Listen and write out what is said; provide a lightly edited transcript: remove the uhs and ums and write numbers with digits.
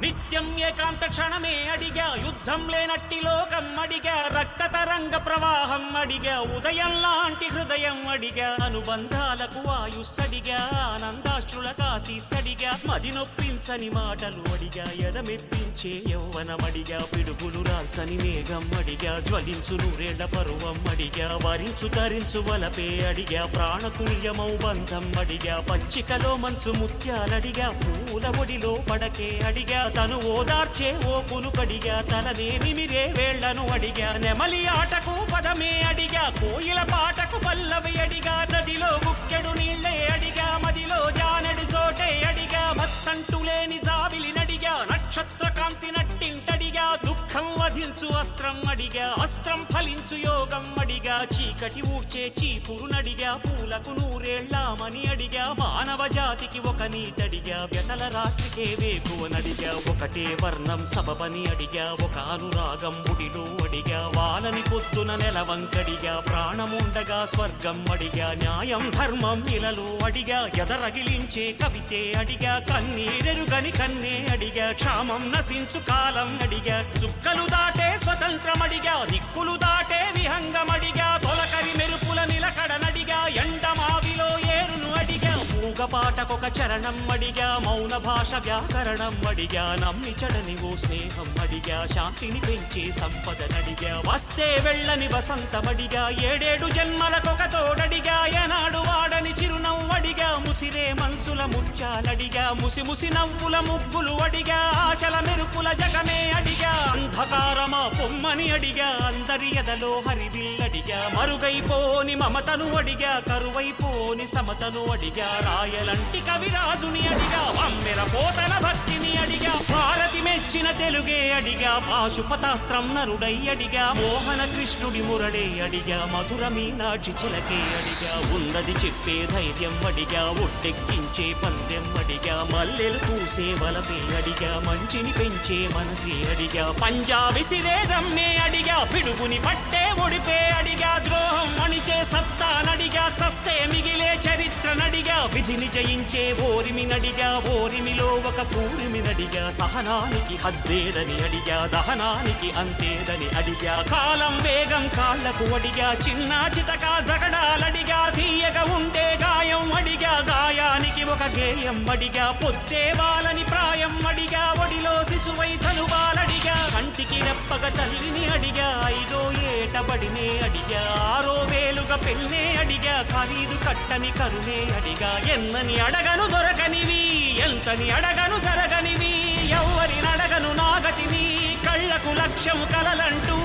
నిత్యం ఏకాంత క్షణమే అడిగా, యుద్ధం లేనట్టి లోకం అడిగా, రక్త తరంగ ప్రవాహం అడిగా, ఉదయం లాంటి హృదయం అడిగా, అనుబంధాలకు ఆయుస్సడిగా, ఆనందాశ్రుల కాశీసడిగా, మది నొప్పించని మాటలు అడిగా, ఎదమెప్పించే యౌవనమడిగా, పిడుగులు రాల్చని మేఘం అడిగా, జ్వలించు నూరేళ్ల పరువం అడిగా, వరించు తరించు వలపే అడిగా, ప్రాణతుల్యమౌ బంధం అడిగా, పచ్చికలో మంచు ముత్యాలడిగా, పూల ఒడిలో పడకే అడిగా, తను ఓదార్చే ఓ కునుకడిగా, తలనే నిమిరే వేళ్లను అడిగా, నెమలి ఆటకు పదమే అడిగా, కోయిల పాటకు పల్లవి అడిగా, నదిలో గుక్కెడు నీళ్లే అడిగా, మదిలో జానడి చోటే అడిగా, మత్సంటు లేని జాబిలి నడిగా, నక్షత్ర కాంతి నట్టింటడిగా, దుఃఖం వధించు అస్త్రం అడిగా, అస్త్రం ఫలించు యోగం అడిగా, చీకటి ఊడ్చే చీపురు నడిగా, పూలకు నూరేళ్లామని అడిగా, మానవ జాతికి ఒక నీతడిగా, వ్యతల రాత్రికే వేకువనడిగా, ఒకటే వర్ణం సబబని అడిగా, ఒక అనురాగం బుడిలో అడిగా, వానని పొద్దున నెలవంకడిగా, ప్రాణముండగా స్వర్గం అడిగా, న్యాయం ధర్మం ఇలలో అడిగా, ఎదరగిలించే కవితే అడిగా, కన్నీరెరుగని కన్నే అడిగా, క్షామం నశించు కాలం అడిగా, చుక్కలు దాటే స్వతంత్రమడిగా, దిక్కులు దాటే విహంగమడిగా, తొలకరి మెరుపుల నిలకడనడిగా, ఎండమావిలో ఏరును అడిగా, మూగపాటకొక చరణం అడిగా, మౌన భాష వ్యాకరణం అడిగా, నమ్మి చడని ఓ స్నేహం అడిగా, శాంతిని పెంచే సంపదనడిగా, వస్తే వెళ్ళని వసంతమడిగా, ఏడేడు జన్మలకొక తోడడిగా, ఎనాడు వాడని చిరునవ్వడిగా, ముసిరే మంచుల ముత్యాలడిగా, ముసి ముసి నవ్వుల ముగ్గులు అడిగా, ఆశల మెరుపుల జగమే అడిగా, అంధకారమా పొమ్మని అడిగా, అందరి ఎదలో హరివిల్లడిగా, మరుగైపోని మమతను అడిగా, కరువైపోని సమతను అడిగా, రాయలంటి కవిరాజుని అడిగా, అమ్మెర పోతన భక్తిని అడిగా, భారతి మెచ్చిన తెలుగే అడిగా, పాశుపతాస్త్రం నరుడై అడిగా, మోహన కృష్ణుడి మురడే అడిగా, మధుర మీనాక్షి చిలకే అడిగా, ఉన్నది చెప్పే ధైర్యం అడిగా, ఒట్టెక్కించే పందెం అడిగా, మల్లెలు పూసే వలపే అడిగా, మంచిని పెంచే మనసే అడిగా, పంజాబీ సిరేదమ్మే అడిగా, పిడుగుని పట్టే ఒడిపే అడిగా, ద్రోహం అణిచే సత్తా నడిగా, చస్తే మిగిలే చరిత్ర నడిగా, విధిని జయించే ఓరిమి నడిగా, ఓరిమిలో ఒక కూరిమి నడిగా, సహనానికి హద్దేదని అడిగా, దహనానికి అంతేదని అడిగా, కాలం వేగం కాళ్లకు అడిగా, చిన్న చితకా జగడాలడిగా, తీయగా ఉండే గాయం అడిగా, గాయానికి ఒక గేయం అడిగా, పొద్దే వాళ్ళని ప్రాయం అడిగా, ఒడిలో శిశువై చనుబాలడిగా, కంటికి రెప్పగ తల్లిని అడిగా, ఐదో ఏటబడినే అడిగా, ఆరో వేలుగా పెన్నే అడిగా, ఖరీదు కట్టని కరుణే అడిగా, ఎన్నని అడగను దొరకనివి, ఎంతని అడగను జరగనివి, ఎవ్వరినడగను నాగతిని, కళ్ళకు లక్ష్యము కలలంటూ